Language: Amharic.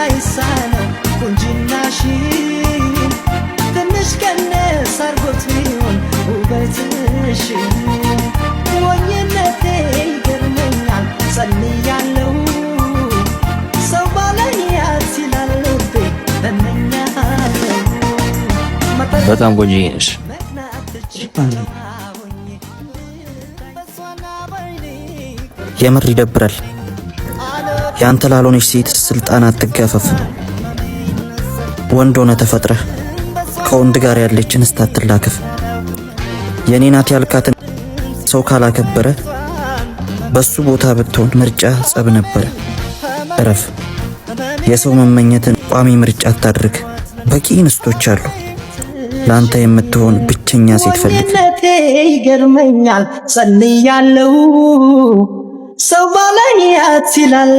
አይሳነው ቁንጅናሽ ትንሽ ቀነስ አርጎት ቢሆን ውበትሽ ሞኝነቴ ይገርመኛል ጸልያለሁ ሰው ባላያት ይላል ልቤ እመኛለሁ በጣም ቆንጆ ነሽ የምር ይደብራል ያንተ ላልሆነች ሴት ስልጣን አትጋፈፍ ወንድ ሆነ ተፈጥረህ ከወንድ ጋር ያለችን ስታትላከፍ የኔ ናት ያልካትን ሰው ካላከበረ በሱ ቦታ ብትሆን ምርጫ ጸብ ነበር እረፍ የሰው መመኘትን ቋሚ ምርጫ አታድርግ በቂ እንስቶች አሉ ላንተ የምትሆን ብቸኛ ሴት ፈልግ ይገርመኛል ጸልያለሁ ሰው ባላያት ይላል